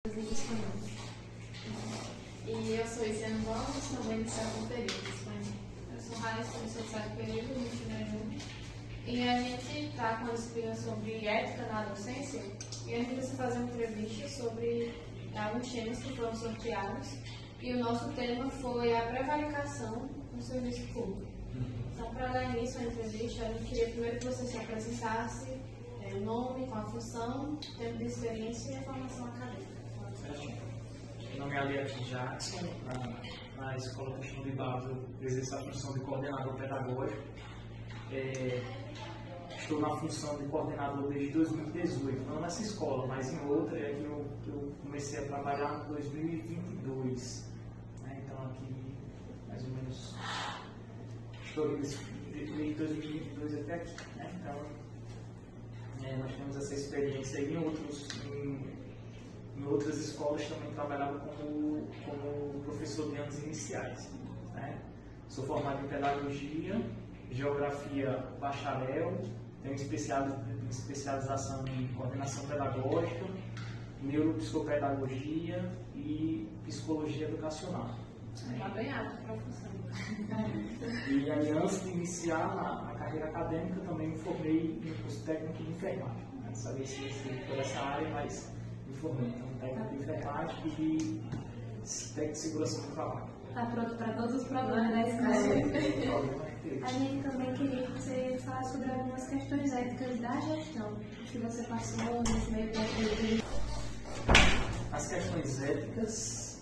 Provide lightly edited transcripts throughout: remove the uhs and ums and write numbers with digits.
em espanhol. E eu sou Isiane Gomes, também iniciar com período de espanhol. Eu sou Raíssa, do terceiro período, no ensino. E a gente está com a disciplina sobre ética na docência e a gente vai fazer uma entrevista sobre alguns temas que foram sorteados. E o nosso tema foi a prevaricação no serviço público. Então, para dar início à entrevista, a gente queria primeiro que você se apresentasse, o nome, com a função, tempo de experiência e a formação acadêmica. Meu nome é Aliette Jackson, na Escola Cristiano de Barros eu exerço a função de coordenador pedagógico. Estou na função de coordenador desde 2018, não nessa escola, mas em outra, que eu comecei a trabalhar em 2022. Então aqui, mais ou menos, estou desde 2022 até aqui. Então, nós temos essa experiência aí em outras escolas também trabalhava como professor de anos iniciais. Sou formado em pedagogia, geografia bacharel, tenho especialização em coordenação pedagógica, neuropsicopedagogia e psicologia educacional. Está bem alta a profissão. E aí, antes de iniciar a carreira acadêmica, também me formei em curso técnico de enfermagem. Não sabia se ia por essa área, mas me formei em técnico de enfermagem e técnico de segurança do trabalho. Está pronto para todos os problemas da escola. A gente também queria que você falasse sobre algumas questões éticas da gestão que você passou nesse meio tempo. As questões éticas,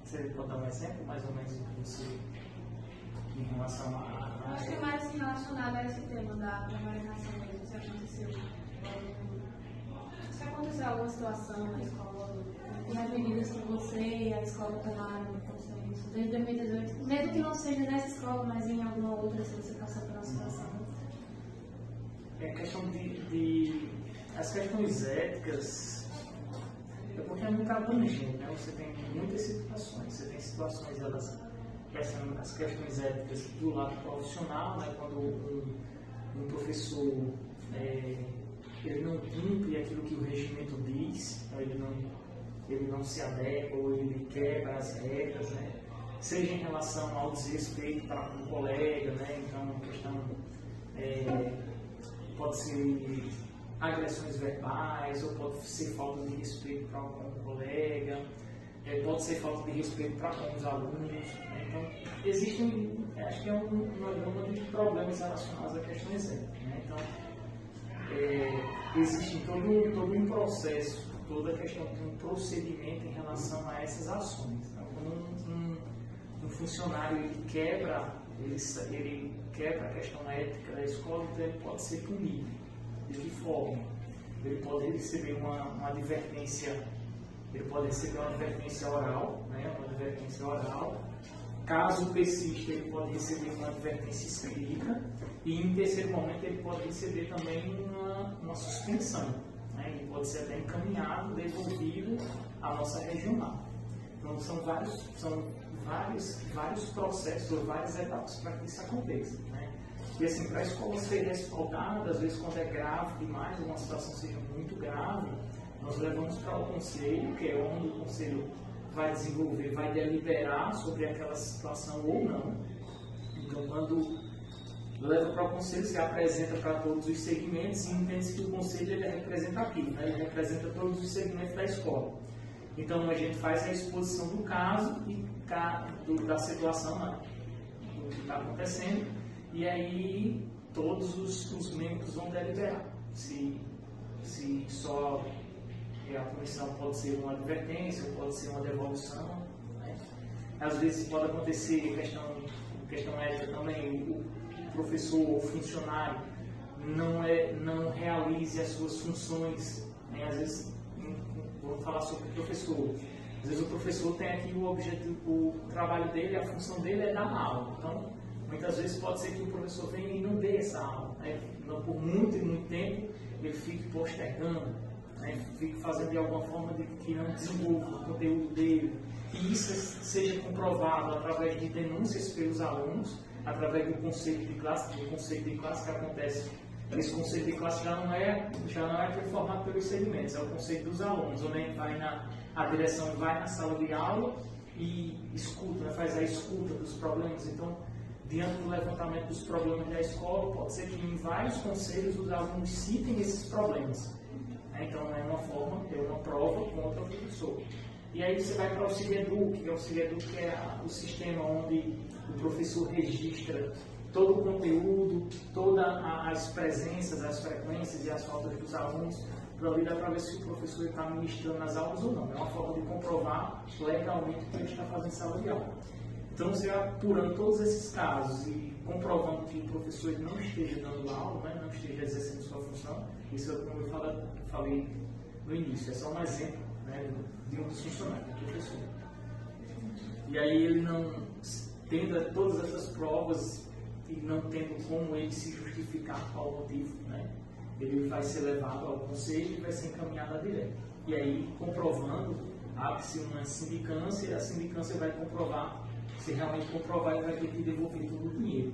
você pode dar um exemplo, mais ou menos, em relação a... Acho que é mais relacionado a esse tema da prevaricação mesmo, se aconteceu alguma situação na escola, e as medidas que você e a escola tomaram em função disso, desde 2018, mesmo que não seja nessa escola, mas em alguma outra, se você passou por uma situação. É questão as questões éticas, porque é muito abrangente, Você tem muitas situações. Você tem situações, as questões éticas do lado profissional, quando um professor ele não cumpre aquilo que o regimento diz, então ele não se adequa ou ele quebra as regras, seja em relação ao desrespeito para um colega, então a questão pode ser agressões verbais, ou pode ser falta de respeito para um colega, pode ser falta de respeito para com os alunos. Então, existem, acho que uma gama de problemas relacionados a questões éticas. Então, existe todo um processo, toda a questão de um procedimento em relação a essas ações. Então, quando um funcionário ele quebra a questão ética da escola, então ele pode ser punido. De que forma? Ele pode receber uma advertência, oral, uma advertência oral. Caso persista, ele pode receber uma advertência escrita e, em terceiro momento, ele pode receber também uma suspensão. Ele pode ser até encaminhado, devolvido à nossa regional. Então, são vários processos ou várias etapas para que isso aconteça. E assim, para a escola ser respaldada, às vezes quando é grave demais, uma situação seja muito grave, nós levamos para o conselho, que é onde o conselho vai desenvolver, vai deliberar sobre aquela situação ou não. Então, quando leva para o conselho, se apresenta para todos os segmentos e entende que o conselho ele é representativo, ele representa todos os segmentos da escola. Então, a gente faz a exposição do caso e da situação, do que está acontecendo, e aí todos os membros vão deliberar se só a punição pode ser uma advertência ou pode ser uma devolução. Às vezes pode acontecer questão ética também, o professor ou funcionário não realize as suas funções. Às vezes, vou falar sobre o professor. Às vezes o professor tem aqui o trabalho dele, a função dele é dar aula. Então, muitas vezes pode ser que o professor venha e não dê essa aula. Por muito tempo ele fique postergando, fique fazendo de alguma forma que não desenvolva o conteúdo dele. E isso seja comprovado através de denúncias pelos alunos, através do conceito de classe que acontece esse conselho de classe já não é aquele formado pelos segmentos, é o conselho dos alunos, onde a direção vai na sala de aula e escuta, né, faz a escuta dos problemas. Então, diante do levantamento dos problemas da escola, pode ser que em vários conselhos os alunos citem esses problemas. Então, é uma prova contra o professor. E aí você vai para o Auxilieduc, que é o sistema onde o professor registra todo o conteúdo, todas as presenças, as frequências e as faltas dos alunos, para ver se o professor está ministrando nas aulas ou não. É uma forma de comprovar legalmente o que ele está fazendo em sala de aula. Então, você apurando todos esses casos e comprovando que o professor não esteja dando aula, né, não esteja exercendo sua função, isso é como eu falei no início, é só um exemplo, né, de um dos funcionários, do professor. E aí ele não tendo todas essas provas e não tendo como ele se justificar qual o motivo, né, ele vai ser levado ao conselho e vai ser encaminhado à direta. E aí, comprovando, abre-se uma sindicância e a sindicância vai comprovar. Se realmente comprovar, ele vai ter que devolver todo o dinheiro.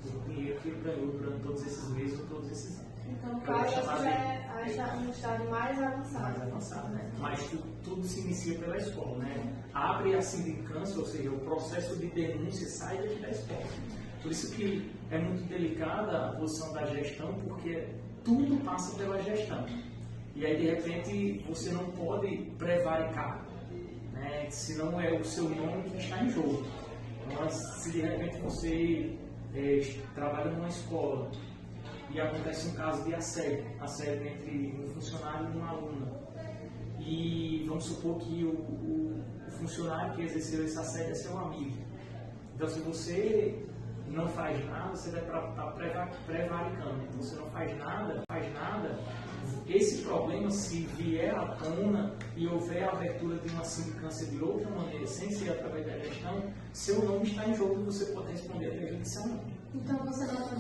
Todo o dinheiro que ele ganhou durante todos esses meses ou todos esses anos. Então, caso é um estágio mais avançado. Mais avançado, né? Mas tudo se inicia pela escola, né? Abre a sindicância, ou seja, o processo de denúncia sai daqui da escola. Por isso que é muito delicada a posição da gestão, porque tudo passa pela gestão. E aí, de repente, você não pode prevaricar. Se não é o seu nome que está em jogo. Então, se de repente você trabalha numa escola e acontece um caso de assédio entre um funcionário e uma aluna, e vamos supor que o funcionário que exerceu esse assédio é seu amigo. Então, se você não faz nada, você vai estar prevaricando. Então, você não faz nada, esse problema, se vier à tona e houver a abertura de uma sindicância de outra maneira, sem ser através da gestão, seu nome está em jogo e você pode responder até judicialmente. Então, você nota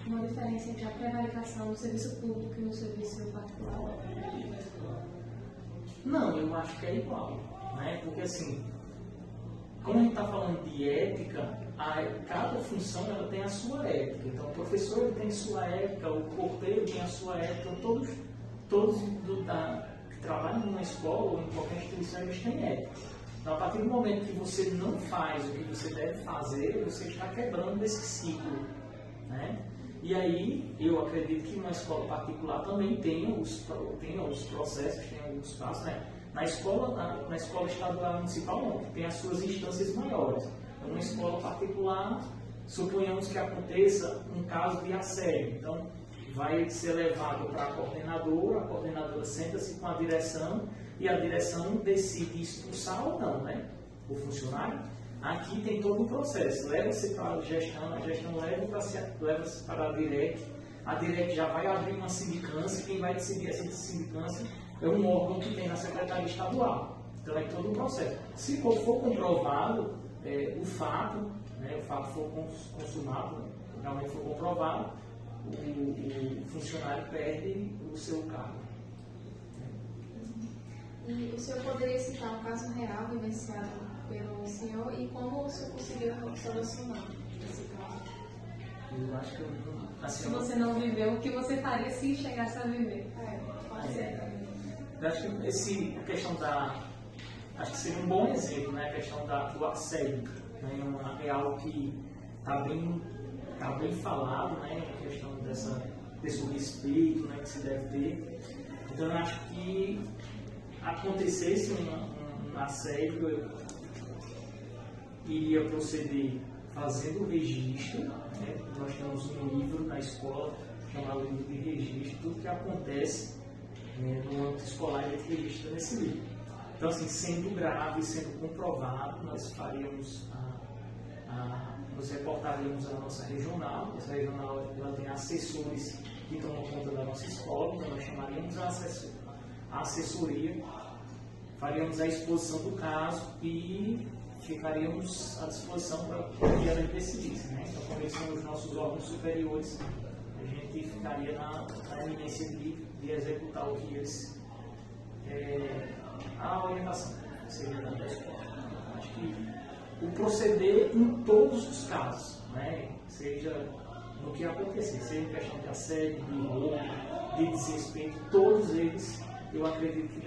uma diferença entre a prevaricação no serviço público e no serviço particular? Não, eu acho que é igual, né? Porque assim, como a gente está falando de ética, cada função ela tem a sua ética. Então, o professor ele tem sua ética, o porteiro tem a sua ética, todos que trabalham numa escola ou em qualquer instituição, eles têm ética. Então, a partir do momento que você não faz o que você deve fazer, você está quebrando esse ciclo, né? E aí, eu acredito que uma escola particular também tenha os processos, tenha os passos, né? Na escola estadual municipal, não, que tem as suas instâncias maiores. Uma escola particular, suponhamos que aconteça um caso de assédio. Então, vai ser levado para a coordenadora senta-se com a direção e a direção decide expulsar ou não, né, o funcionário. Aqui tem todo um processo. Leva-se para a gestão leva-se para a direct já vai abrir uma sindicância, quem vai decidir essa sindicância é um órgão que tem na Secretaria Estadual. Então, é todo um processo. Se for comprovado o fato, né, o fato for consumado, realmente for comprovado, o funcionário perde o seu cargo. E o senhor poderia citar um caso real vivenciado pelo senhor e como o senhor conseguiu solucionar esse caso? Eu acho que eu não... Assim, se você não viveu, o que você faria se chegasse a viver? Pode ser. Eu acho que a questão acho que seria um bom exemplo, né? A questão do assédio, né? É algo que está bem falado, né? A questão desse respeito, né? Que se deve ter. Então, eu acho que acontecesse um assédio, eu iria proceder fazendo o registro, né? Nós temos um livro na escola chamado livro de registro, tudo que acontece no âmbito escolar, a gente registra nesse livro. Então, assim, sendo grave, sendo comprovado, nós faríamos nós reportaríamos a nossa regional. Essa regional ela tem assessores que tomam conta da nossa escola, então nós chamaríamos a assessoria, faríamos a exposição do caso e ficaríamos à disposição para que ela decidisse, né? Então, como eles são os nossos órgãos superiores, a gente ficaria na eminência de executar o que eles... a orientação seria da escola. Acho que o proceder em todos os casos, né? Seja no que acontecer, seja questão de assédio, de roubo, de desrespeito, todos eles, eu acredito que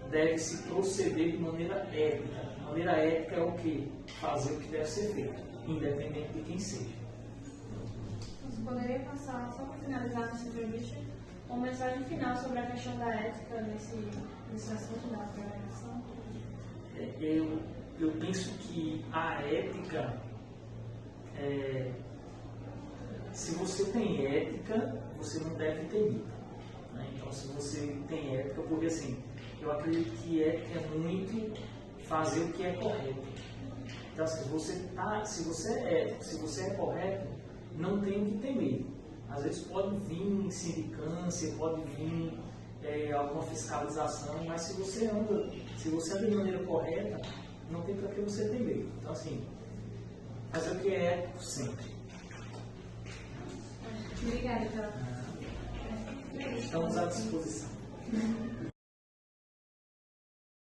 deve se proceder de maneira ética. De maneira ética é o quê? Fazer o que deve ser feito, independente de quem seja. Você poderia passar, só para finalizar nossa entrevista, uma mensagem final sobre a questão da ética nesse assunto da prevenção? Eu penso que a ética, se você tem ética, você não deve ter medo. Né? Então, se você tem ética, porque assim, eu acredito que ética é muito fazer o que é correto. Então, se você é ético, se você é correto, não tem o que temer. Às vezes pode vir sindicância, pode vir alguma fiscalização, mas se você anda de maneira correta, não tem para que você temer. Então, assim, fazer o que é ético sempre. Obrigada pela Estamos à disposição.